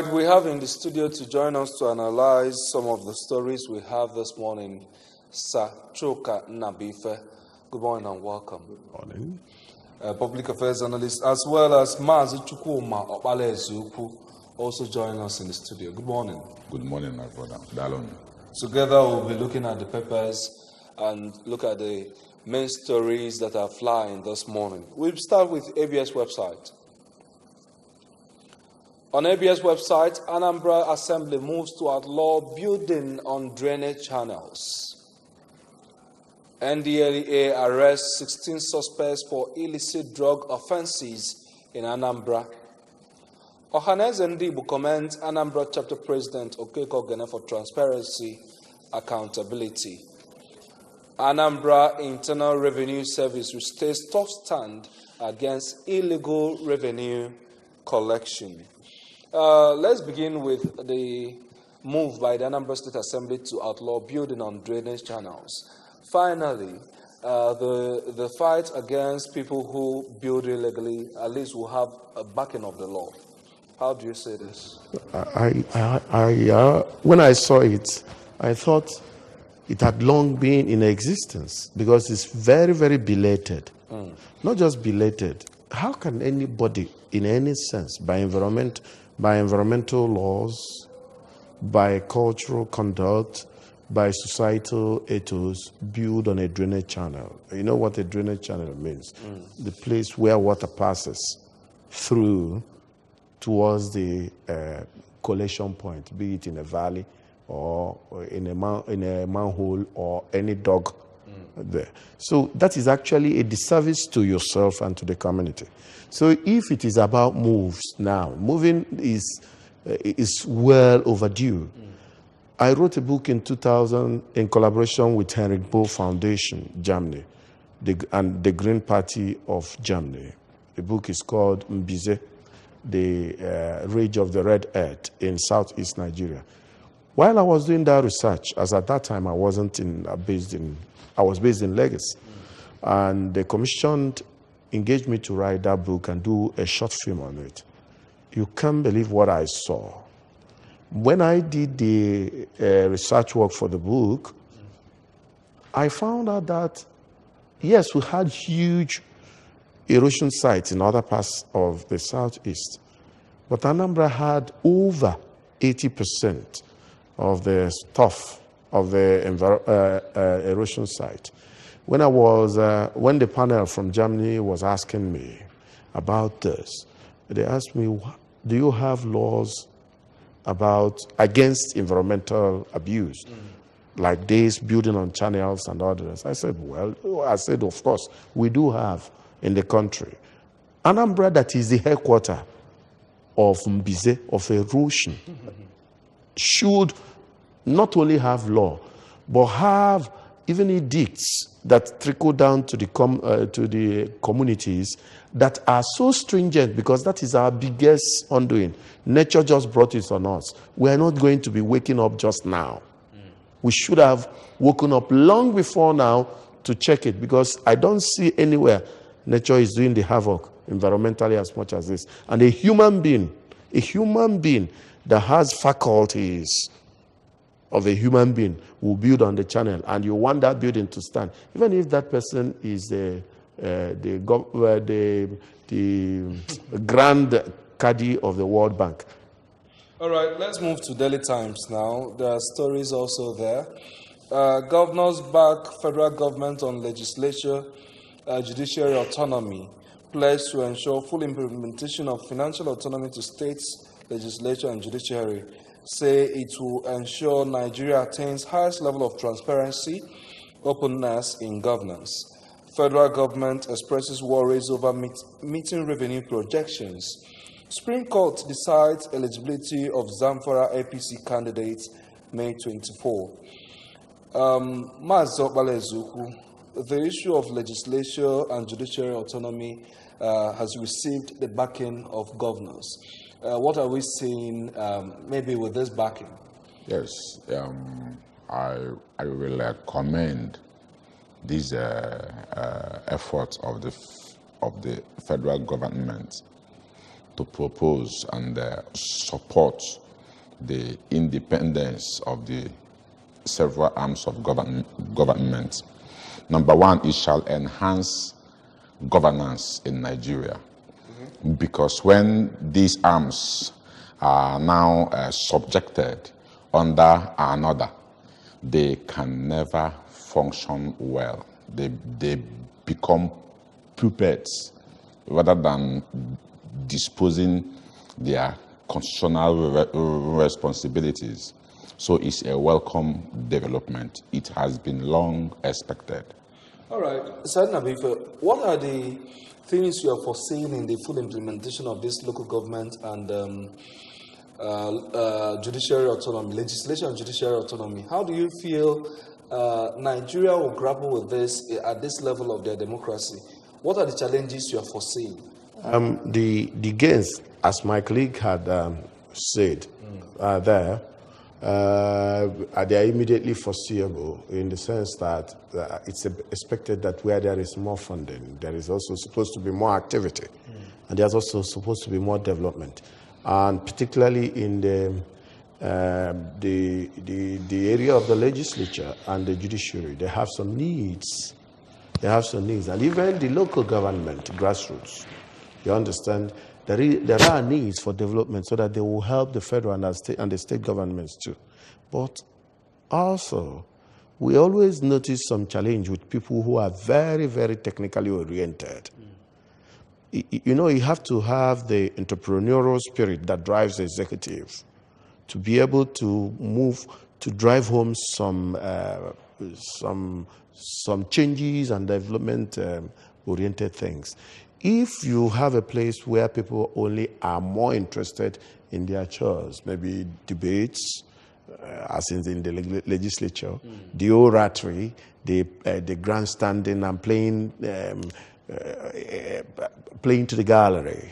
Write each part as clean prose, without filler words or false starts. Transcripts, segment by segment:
right, we have in the studio to join us to analyze some of the stories we have this morning, Sir Choka Nabife. Good morning and welcome. Good morning. Public affairs analyst, as well as Mazi Chukwuma Opalezuku, also join us in the studio. Good morning. Good morning, my brother. Dalon. Together we'll be looking at the papers and look at the main stories that are flying this morning. We'll start with ABS website. On ABS website, Anambra Assembly moves to outlaw building on drainage channels. NDLEA arrests 16 suspects for illicit drug offenses in Anambra. Ohaneze Ndibu commends Anambra Chapter President Okeko Ogene for transparency, accountability. Anambra Internal Revenue Service restates tough stand against illegal revenue collection. Let's begin with the move by the Anambra State Assembly to outlaw building on drainage channels. Finally, the fight against people who build illegally at least will have a backing of the law. How do you say this? When I saw it, I thought it had long been in existence because it's very, very belated. Not just belated. How can anybody, in any sense, by environmental laws, by cultural conduct, by societal ethos, build on a drainage channel? You know what a drainage channel means? The place where water passes through towards the collection point, be it in a valley or in a manhole or any dog there. So that is actually a disservice to yourself and to the community. So if it is about moves now, moving is well overdue. I wrote a book in 2000 in collaboration with Heinrich Böll Foundation, Germany, and the Green Party of Germany. The book is called Mbize, the Rage of the Red Earth in southeast Nigeria. While I was doing that research, as at that time I was based in Lagos, and they commissioned, engaged me to write that book and do a short film on it. You can't believe what I saw. When I did the research work for the book, I found out that, yes, we had huge erosion sites in other parts of the southeast, but Anambra had over 80% of the stuff of the erosion site. When the panel from Germany was asking me about this, they asked me, do you have laws against environmental abuse, like this, building on channels and others? I said, of course, we do have in the country. Anambra, that is the headquarters of Mbize, of erosion, should not only have law, but have even edicts that trickle down to the communities that are so stringent, because that is our biggest undoing. Nature just brought it on us. We are not going to be waking up just now. We should have woken up long before now to check it, because I don't see anywhere nature is doing the havoc environmentally as much as this. And a human being that has faculties of a human being will build on the channel, and you want that building to stand, even if that person is the grand caddy of the World Bank. All right, let's move to Daily Times now. There are stories also there. Governors back federal government on legislature, judiciary autonomy, pledge to ensure full implementation of financial autonomy to states, legislature, and judiciary. Say it will ensure Nigeria attains highest level of transparency, openness in governance. Federal government expresses worries over meeting revenue projections. Supreme Court decides eligibility of Zamfara APC candidates May 24. The issue of legislature and judiciary autonomy has received the backing of governors. What are we seeing maybe with this backing? Yes, I will commend these efforts of the federal government to propose and support the independence of the several arms of government. Number one, it shall enhance governance in Nigeria. Because when these arms are now subjected under another, they can never function well. They become puppets rather than disposing their constitutional responsibilities. So it's a welcome development. It has been long expected. All right. Sir Nabife, what are the things you are foreseeing in the full implementation of this local government and judiciary autonomy, legislation and judiciary autonomy? How do you feel Nigeria will grapple with this at this level of their democracy? What are the challenges you are foreseeing? The gains, as my colleague had said, are there. They are immediately foreseeable in the sense that it's expected that where there is more funding, there is also supposed to be more activity, and there's also supposed to be more development, and particularly in the area of the legislature and the judiciary, they have some needs. They have some needs, and even the local government, grassroots, you understand. There are needs for development so that they will help the federal and the state governments too. But also, we always notice some challenge with people who are very, very technically oriented. You know, you have to have the entrepreneurial spirit that drives the executive to be able to move, to drive home some changes and development oriented things. If you have a place where people only are more interested in their chores, maybe debates, as in the legislature, the oratory, the grandstanding and playing to the gallery,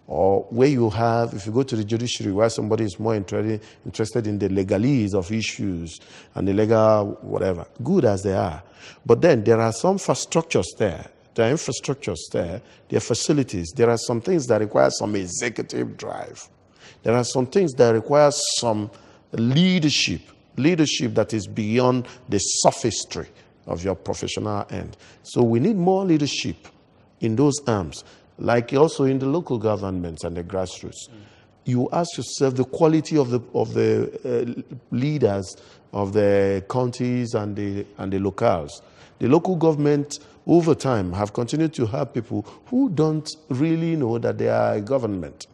or where you have, if you go to the judiciary, where somebody is more interested in the legalese of issues and the legal whatever, good as they are. But then there are some infrastructures there. There are infrastructures there, there are facilities. There are some things that require some executive drive. There are some things that require some leadership that is beyond the sophistry of your professional end. So we need more leadership in those arms, like also in the local governments and the grassroots. You ask yourself the quality of the leaders of the counties and the locales. The local government over time have continued to have people who don't really know that they are a government,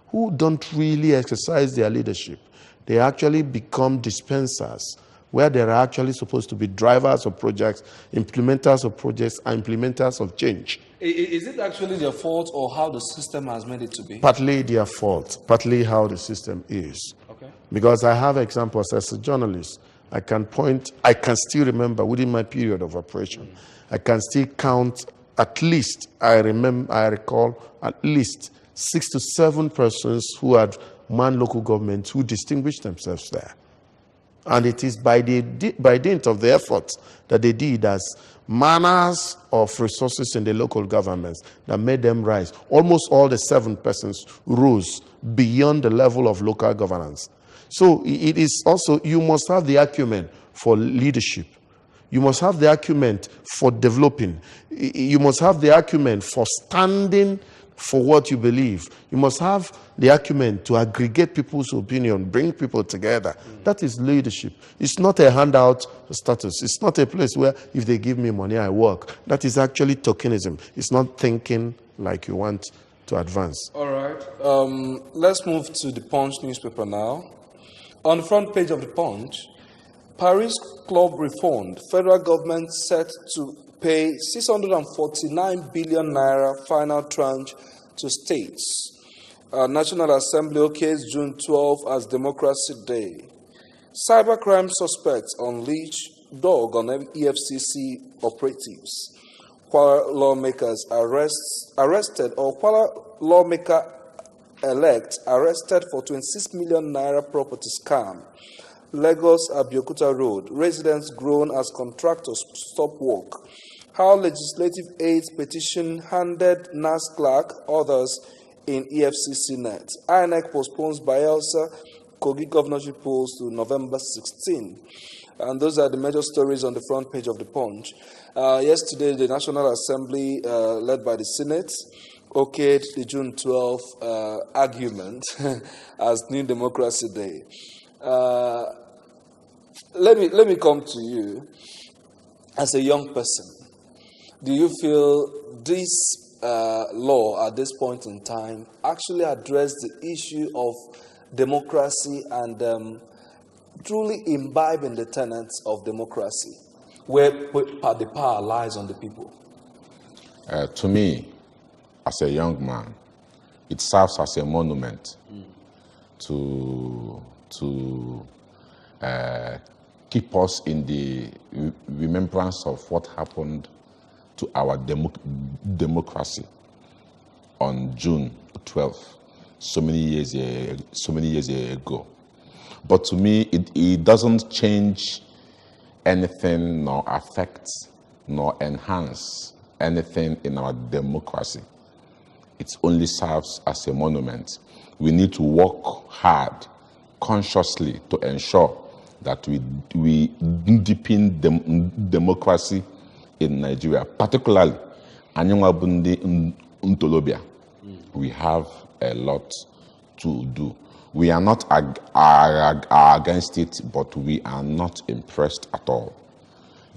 who don't really exercise their leadership. They actually become dispensers, where they're actually supposed to be drivers of projects, implementers of projects, and implementers of change. Is it actually their fault or how the system has made it to be? Partly their fault, partly how the system is. Okay. Because I have examples as a journalist. I can still remember within my period of operation, I can still count at least, I recall at least 6 to 7 persons who had manned local governments who distinguished themselves there. And it is by dint of the efforts that they did as manners of resources in the local governments that made them rise. Almost all the 7 persons rose beyond the level of local governance. So it is also, you must have the acumen for leadership. You must have the acumen for developing. You must have the acumen for standing for what you believe. You must have the acumen to aggregate people's opinion, bring people together. That is leadership. It's not a handout status. It's not a place where if they give me money, I work. That is actually tokenism. It's not thinking like you want to advance. All right. Let's move to the Punch newspaper now. On the front page of the Punch, Paris Club refund. Federal government set to pay 649 billion naira final tranche to states. National Assembly okays June 12 as Democracy Day. Cybercrime suspects unleash dog on EFCC operatives. Kwara lawmakers arrested, or Kwara lawmaker elect arrested for 26 million naira property scam. Lagos Abeokuta Road, residents groan as contractors stop work. How legislative aids petition handed NAS clerk, others in EFCC net. INEC postpones Bayelsa Kogi governorship polls to November 16. And those are the major stories on the front page of the Punch. Yesterday, the National Assembly, led by the Senate, okayed the June 12 argument as New Democracy Day. Let me come to you. As a young person, do you feel this law at this point in time actually addressed the issue of democracy and truly imbibing the tenets of democracy, where the power lies on the people? To me, as a young man, it serves as a monument to keep us in the remembrance of what happened to our democracy on June 12th, so many years ago. But to me, it doesn't change anything, nor affect, nor enhance anything in our democracy. It only serves as a monument. We need to work hard, consciously, to ensure that we deepen democracy in Nigeria, particularly Anambra Ntolobia. We have a lot to do. We are not against it, but we are not impressed at all.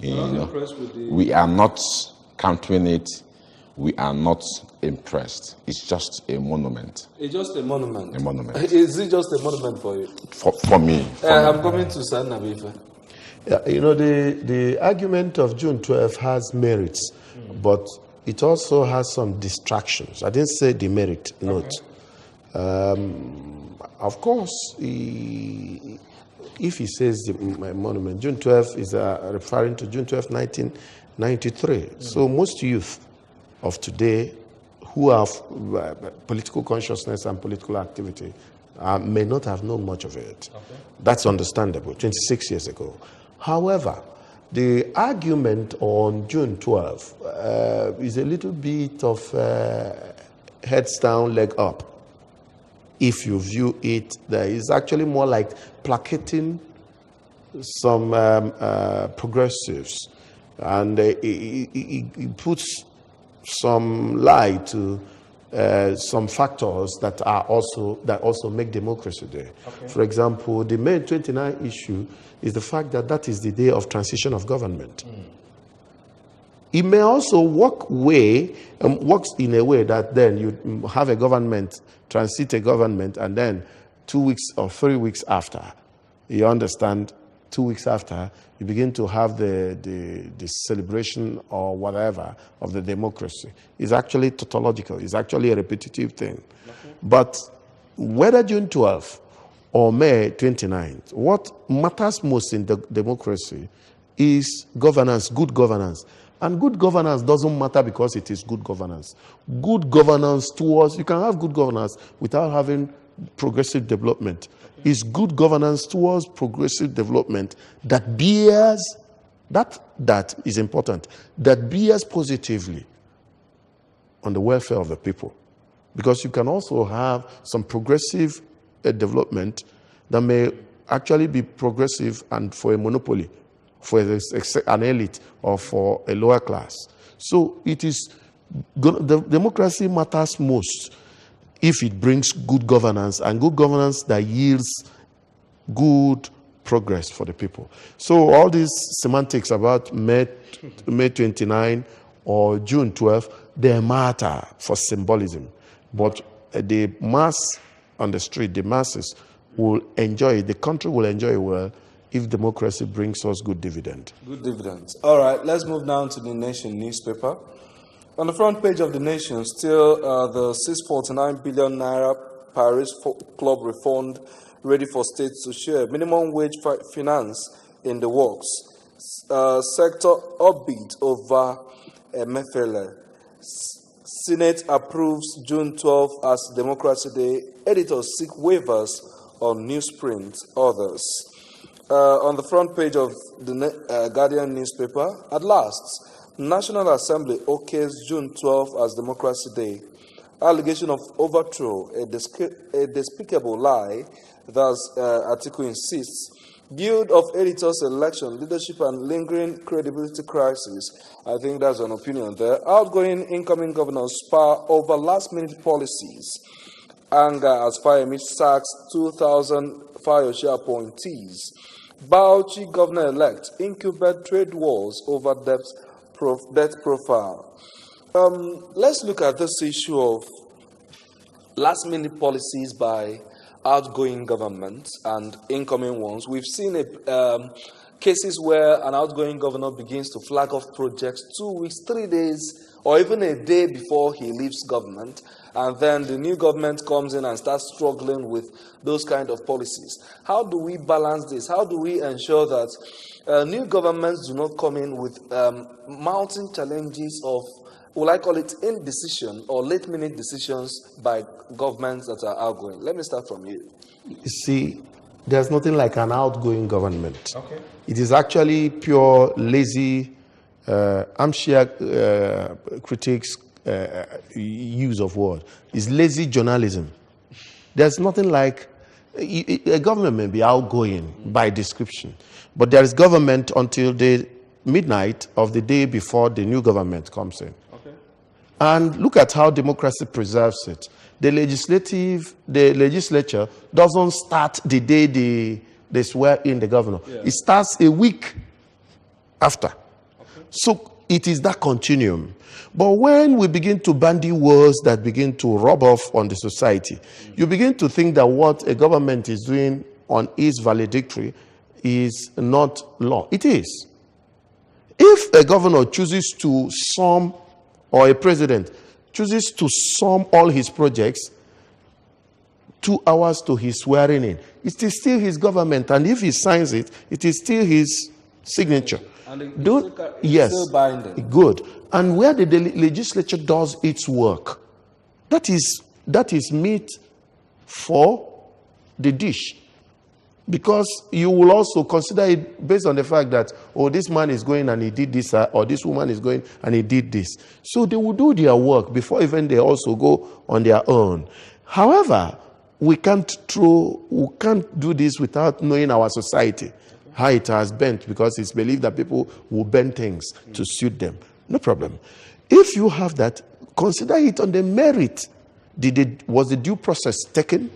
We are not countering it. We are not impressed. It's just a monument. It's just a monument. A monument. Is it just a monument for you? For me. I'm coming to San Nabifa. Yeah, the argument of June 12 has merits, but it also has some distractions. I didn't say demerit, note. Of course, if he says the monument, June 12 is referring to June 12, 1993. So most youth of today who have political consciousness and political activity may not have known much of it. Okay. That's understandable, 26 years ago. However, the argument on June 12 is a little bit of heads down, leg up. If you view it, there is actually more like placating some progressives, and it puts some light to some factors that also make democracy there. Okay. For example, the May 29 issue is the fact that is the day of transition of government. It may also works in a way that then you have a government, transit a government, and then 2 weeks or 3 weeks after, you understand, 2 weeks after, you begin to have the celebration or whatever of the democracy. It's actually tautological. It's actually a repetitive thing. Okay. But whether June 12th or May 29th, what matters most in the democracy is governance, good governance. And good governance doesn't matter because it is good governance. Good governance towards, you can have good governance without having progressive development. Okay. It's good governance towards progressive development that bears, that is important, that bears positively on the welfare of the people. Because you can also have some progressive development that may actually be progressive and for a monopoly, for an elite or for a lower class. So it is, the democracy matters most if it brings good governance, and good governance that yields good progress for the people. So all these semantics about May 29 or June 12, they matter for symbolism. But the mass on the street, the masses will enjoy it, the country will enjoy it well if democracy brings us good dividend. Good dividends. All right, let's move now to the Nation newspaper. On the front page of the Nation, still the 649 billion naira Paris Club refund ready for states to share. Minimum wage finance in the works. Sector upbeat over Mefele. Senate approves June 12 as Democracy Day. Editors seek waivers on newsprint. Others. On the front page of the Guardian newspaper, at last, National Assembly okays June 12 as Democracy Day. allegation of overthrow, a despicable lie, thus article insists. Guild of Editors election, leadership and lingering credibility crisis. I think that's an opinion there. Outgoing, incoming governors spar over last-minute policies. Anger as Fayemi sacks 2,000 Fayoshe appointees. Bauchi governor-elect incubate trade wars over debt profile. Let's look at this issue of last-minute policies by outgoing governments and incoming ones. We've seen cases where an outgoing governor begins to flag off projects 2 weeks, 3 days, or even a day before he leaves government, and then the new government comes in and starts struggling with those kind of policies. How do we balance this? How do we ensure that new governments do not come in with mounting challenges of, will I call it, indecision or late-minute decisions by governments that are outgoing? Let me start from you. You see, there's nothing like an outgoing government. Okay. It is actually pure lazy, armchair critics' use of word. It's lazy journalism. There's nothing like, a government may be outgoing by description, but there is government until the midnight of the day before the new government comes in. And look at how democracy preserves it. The legislature doesn't start the day they swear in the governor. Yeah. It starts a week after. Okay. So it is that continuum. But when we begin to bandy words that begin to rub off on the society, you begin to think that what a government is doing on its valedictory is not law. It is. If a governor chooses to sum, or a president chooses to sum all his projects 2 hours to his swearing in, it is still his government, and if he signs it, it is still his signature. And it's still binding. Good. And where the legislature does its work, that is meat for the dish. Because you will also consider it based on the fact that, oh, this man is going and he did this, or this woman is going and he did this. So they will do their work before even they also go on their own. However, we can't do this without knowing our society, how it has bent, because it's believed that people will bend things to suit them. No problem. If you have that, consider it on the merit. Was the due process taken?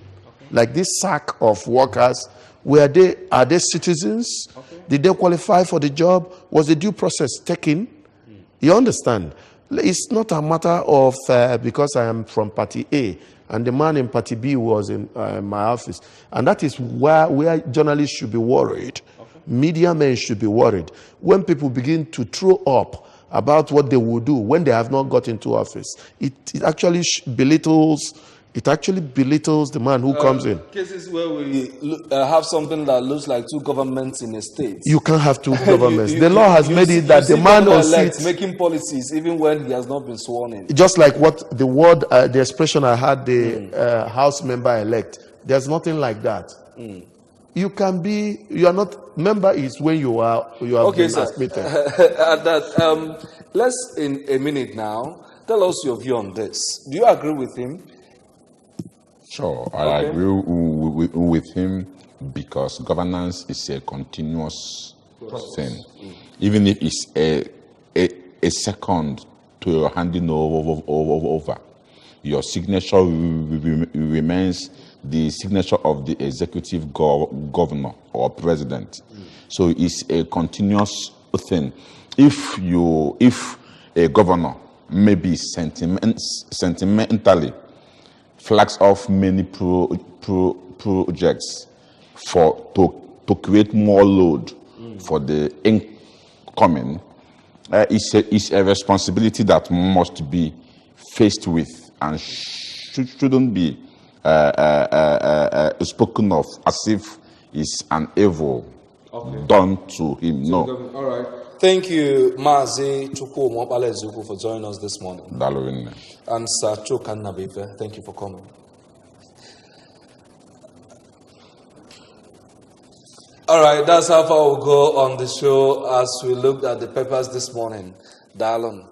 Like this sack of workers, are they citizens? Okay. Did they qualify for the job? Was the due process taken? You understand? It's not a matter of because I am from party A and the man in party B was in my office. And that is where journalists should be worried. Okay. Media men should be worried. When people begin to throw up about what they will do when they have not got into office, it actually belittles the man who comes in. Cases where we have something that looks like two governments in a state. You can't have two governments. The law has made it that the man on seat making policies even when he has not been sworn in. Just like what the expression I had, the House member elect. There's nothing like that. You are not, member is when you have okay, been admitted. Let's, in a minute now, tell us your view on this. Do you agree with him? Sure, I agree with him because governance is a continuous thing. Even if it's a second to your handing over, your signature remains the signature of the executive governor or president. So it's a continuous thing. If a governor maybe sentimentally flags off many projects to create more load for the incoming, it's a responsibility that must be faced with and shouldn't be spoken of as if it's an evil done to him. No. All right. Thank you, Mazi Chukwuma Opalezuku, for joining us this morning. And Sir Chokannabife, thank you for coming. All right, that's how far we'll go on the show as we looked at the papers this morning. Dalon.